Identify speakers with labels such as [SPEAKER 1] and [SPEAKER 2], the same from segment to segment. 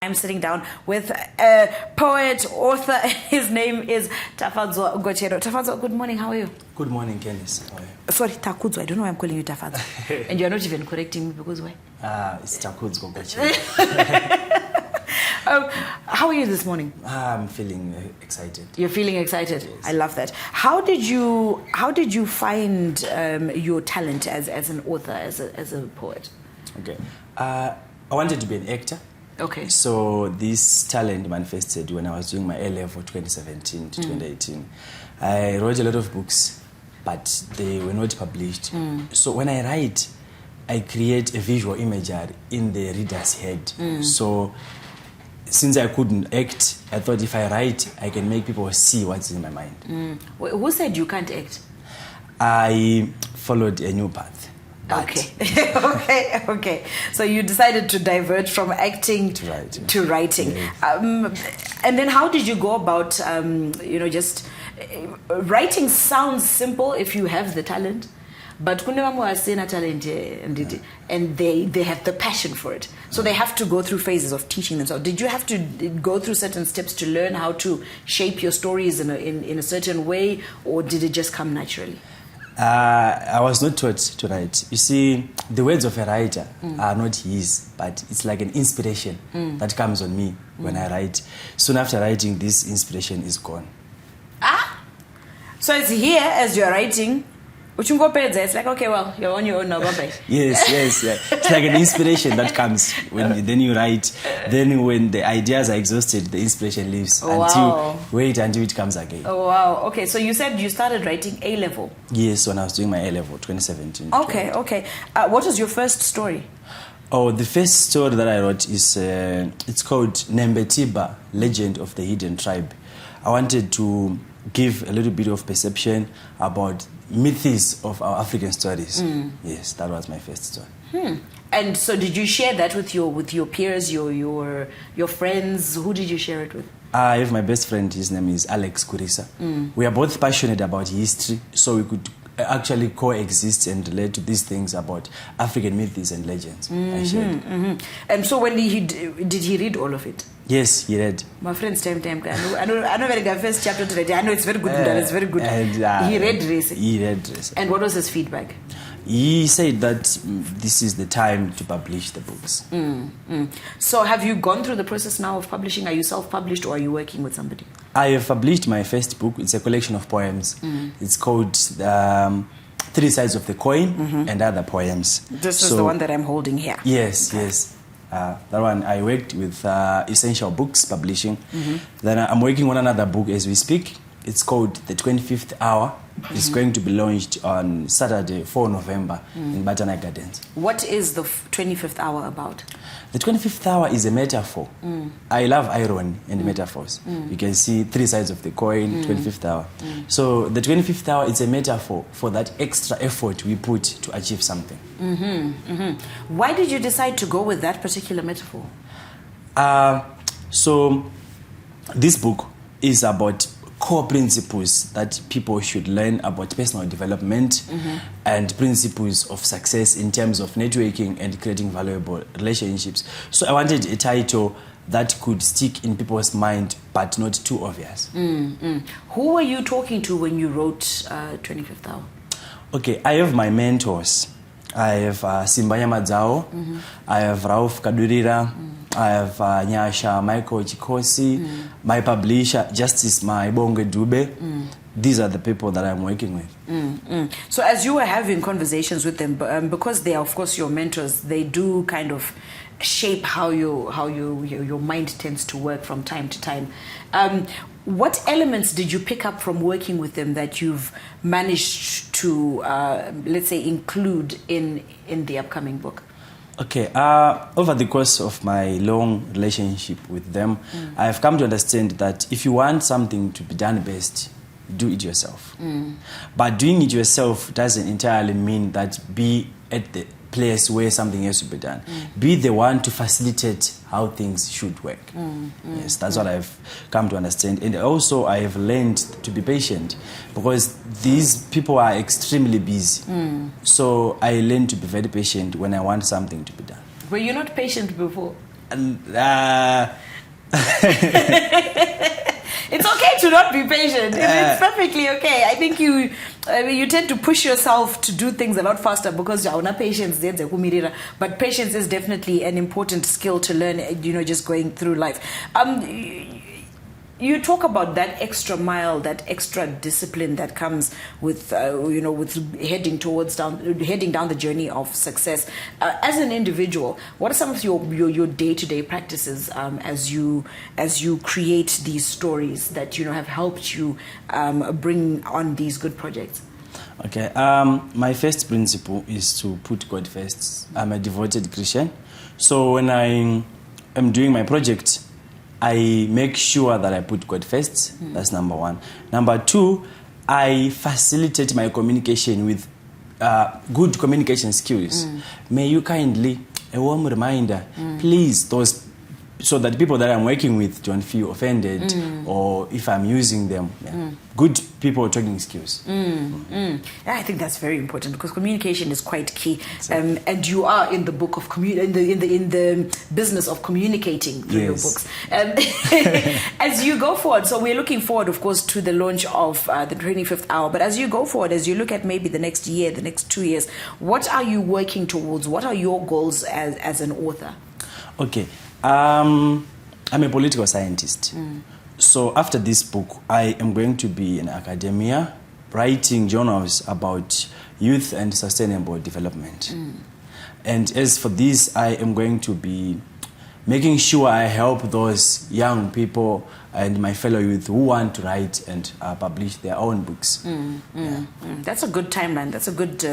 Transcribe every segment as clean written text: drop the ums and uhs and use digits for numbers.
[SPEAKER 1] Prime, sitting down with a poet, author. His name is Takudzwa Gochera. Takudzwa, good morning. How are you?
[SPEAKER 2] Good morning, Candice. How are you?
[SPEAKER 1] Sorry, Takudzwa. I don't know why I'm calling you Takudzwa. And you're not even correcting me because why?
[SPEAKER 2] It's Takudzwa Gochera.
[SPEAKER 1] How are you this morning?
[SPEAKER 2] I'm feeling excited.
[SPEAKER 1] You're feeling excited?
[SPEAKER 2] Yes.
[SPEAKER 1] I love that. How did you find your talent as an author, as a poet?
[SPEAKER 2] Okay. I wanted to be an actor.
[SPEAKER 1] Okay.
[SPEAKER 2] So this talent manifested when I was doing my A-level 2017 to 2018. I wrote a lot of books, but they were not published. So when I write, I create a visual imagery in the reader's head. So since I couldn't act, I thought if I write, I can make people see what's in my mind.
[SPEAKER 1] Who said you can't act?
[SPEAKER 2] I followed a new path.
[SPEAKER 1] Okay. Okay. So you decided to divert from acting to writing.
[SPEAKER 2] Yes.
[SPEAKER 1] And then how did you go about, just writing sounds simple if you have the talent. But talent and they have the passion for it. So they have to go through phases of teaching themselves. Did you have to go through certain steps to learn how to shape your stories in a certain way, or did it just come naturally?
[SPEAKER 2] I was not taught to write. You see, the words of a writer are not his, but it's like an inspiration that comes on me when I write. Soon after writing, this inspiration is gone.
[SPEAKER 1] So it's here as you're writing. It's like, okay, well, you're on your own now, bye-bye.
[SPEAKER 2] Yes. It's like an unspiration that comes when then you write. Then when the ideas are exhausted, the inspiration leaves until it comes again.
[SPEAKER 1] Oh, wow. Okay, so you said you started writing A-level.
[SPEAKER 2] Yes, when I was doing my A-level, 2017.
[SPEAKER 1] Okay. What was your first story?
[SPEAKER 2] Oh, the first story that I wrote is, it's called Nembetiba, Legend of the Hidden Tribe. I wanted to give a little bit of perception about myths of our African stories. Yes, that was my first story.
[SPEAKER 1] And so did you share that with your peers, your friends? Who did you share it with?
[SPEAKER 2] I have my best friend, his name is Alex Kurisa. We are both passionate about history, so we could actually coexist and relate to these things about African myths and legends. I shared.
[SPEAKER 1] And so when did he read all of it?
[SPEAKER 2] Yes, he read.
[SPEAKER 1] My friend's time. I know very good first chapter today. I know it's very good. It's very good.
[SPEAKER 2] And,
[SPEAKER 1] he read Race.
[SPEAKER 2] He read Race.
[SPEAKER 1] And what was his feedback?
[SPEAKER 2] He said that this is the time to publish the books.
[SPEAKER 1] So have you gone through the process now of publishing? Are you self-published or are you working with somebody?
[SPEAKER 2] I have published my first book. It's a collection of poems. It's called Three Sides of the Coin and Other Poems.
[SPEAKER 1] This is the one that I'm holding here.
[SPEAKER 2] Yes. That one I worked with Essential Books Publishing. Then I'm working on another book as we speak. It's called The 25th Hour. It's going to be launched on Saturday, 4 November in Batana Gardens. What
[SPEAKER 1] is the 25th hour about?
[SPEAKER 2] The 25th hour is a metaphor. I love irony and metaphors. You can see three sides of the coin, 25th hour. So the 25th hour is a metaphor for that extra effort we put to achieve something.
[SPEAKER 1] Why did you decide to go with that particular metaphor?
[SPEAKER 2] So this book is about core principles that people should learn about personal development and principles of success in terms of networking and creating valuable relationships. So I wanted a title that could stick in people's mind but not too obvious.
[SPEAKER 1] Who were you talking to when you wrote 25th Hour?
[SPEAKER 2] Okay, I have my mentors. I have Simbanya Madzao, I have Rauf Kadurira, I have Nyasha Michael Chikosi, my publisher, Justice Maibonge Dube. These are the people that I'm working with.
[SPEAKER 1] So as you were having conversations with them, because they are, of course, your mentors, they do kind of shape how your mind tends to work from time to time. What elements did you pick up from working with them that you've managed to, let's say, include in the upcoming book?
[SPEAKER 2] Okay, over the course of my long relationship with them, I've come to understand that if you want something to be done best, do it yourself. But doing it yourself doesn't entirely mean that be at the place where something has to be done. Be the one to facilitate how things should work. Yes, that's what I've come to understand. And also I have learned to be patient because these people are extremely busy. So I learned to be very patient when I want something to be done.
[SPEAKER 1] Were you not patient before? It's okay to not be patient. It's perfectly okay. I think you tend to push yourself to do things a lot faster because you have patience. But patience is definitely an important skill to learn, just going through life. You talk about that extra mile, that extra discipline that comes with, with heading down the journey of success. As an individual, what are some of your day-to-day practices as you create these stories that have helped you bring on these good projects?
[SPEAKER 2] Okay, my first principle is to put God first. I'm a devoted Christian, so when I am doing my project, I make sure that I put God first. That's number one. Number two, I facilitate my communication with good communication skills. May you kindly, a warm reminder, please, those, so that people that I'm working with don't feel offended or if I'm using them. Good people talking skills.
[SPEAKER 1] Yeah, I think that's very important because communication is quite key. Exactly. And you are in the book of in the business of communicating through your books. As you go forward, so we're looking forward, of course, to the launch of the 25th hour. But as you go forward, as you look at maybe the next year, the next 2 years, what are you working towards? What are your goals as an author?
[SPEAKER 2] Okay. I'm a political scientist. So after this book, I am going to be in academia, writing journals about youth and sustainable development. And as for this, I am going to be making sure I help those young people and my fellow youth who want to write and publish their own books.
[SPEAKER 1] That's a good timeline. That's a good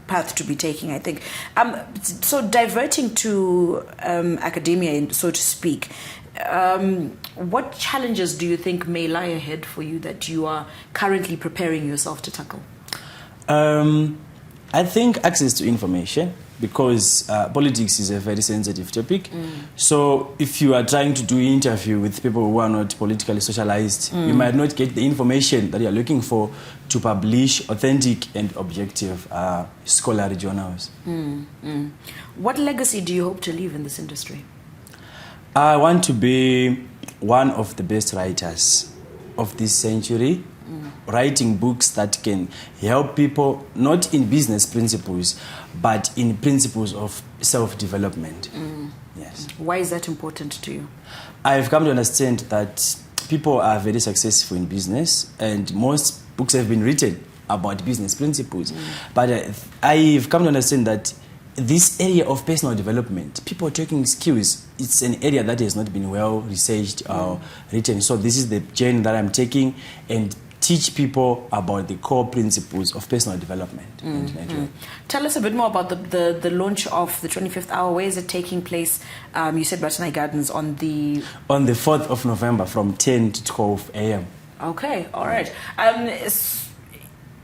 [SPEAKER 1] path to be taking, I think. So diverting to academia, so to speak, what challenges do you think may lie ahead for you that you are currently preparing yourself to tackle?
[SPEAKER 2] I think access to information, because politics is a very sensitive topic. So if you are trying to do an interview with people who are not politically socialized, you might not get the information that you are looking for to publish authentic and objective scholarly journals.
[SPEAKER 1] What legacy do you hope to leave in this industry?
[SPEAKER 2] I want to be one of the best writers of this century, writing books that can help people, not in business principles, but in principles of self-development. Yes.
[SPEAKER 1] Why is that important to you?
[SPEAKER 2] I've come to understand that people are very successful in business, and most books have been written about business principles. But I've come to understand that this area of personal development, people taking skills, it's an area that has not been well researched or written. So this is the journey that I'm taking, and teach people about the core principles of personal development.
[SPEAKER 1] Tell us a bit more about the launch of the 25th hour. Where is it taking place? You said Batanai Gardens on the
[SPEAKER 2] 4th of November from 10 to 12 a.m.
[SPEAKER 1] Okay, all right.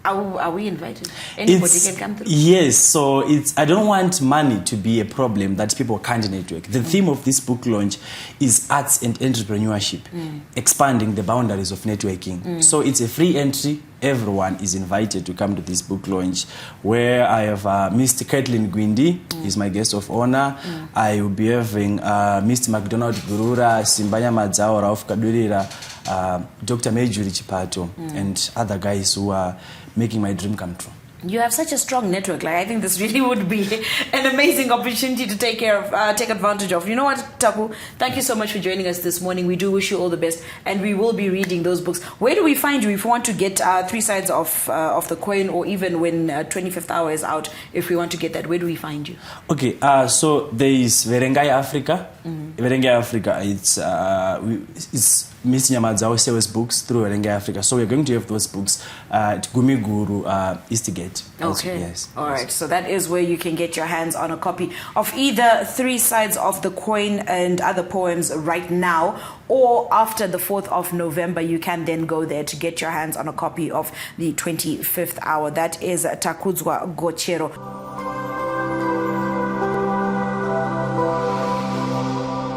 [SPEAKER 1] Are we invited? Anybody can come through?
[SPEAKER 2] Yes, so I don't want money to be a problem that people can't network. The theme of this book launch is arts and entrepreneurship, expanding the boundaries of networking. So it's a free entry. Everyone is invited to come to this book launch, where I have Mr. Caitlin Gwindi is my guest of honor. I will be having Mr. McDonald Gurura, Simbanya Madzao, Rauf Kadurira, Dr. Mejuri Chipato, and other guys who are making my dream come true.
[SPEAKER 1] You have such a strong network. I think this really would be an amazing opportunity to take advantage of. You know what, Taku? Thank you so much for joining us this morning. We do wish you all the best, and we will be reading those books. Where do we find you if we want to get three sides of the coin, or even when 25th hour is out, if we want to get that, where do we find you?
[SPEAKER 2] Okay, so there is Verengai Africa. Verengai Africa, it's Miss Nyamadzao sells books through Verengai Africa. So we're going to have those books at Gumi Guru Eastgate.
[SPEAKER 1] Okay.
[SPEAKER 2] Yes.
[SPEAKER 1] All right. So that is where you can get your hands on a copy of either Three Sides of the Coin and Other Poems right now, or after the 4th of November, you can then go there to get your hands on a copy of the 25th hour. That is Takudzwa Gochera.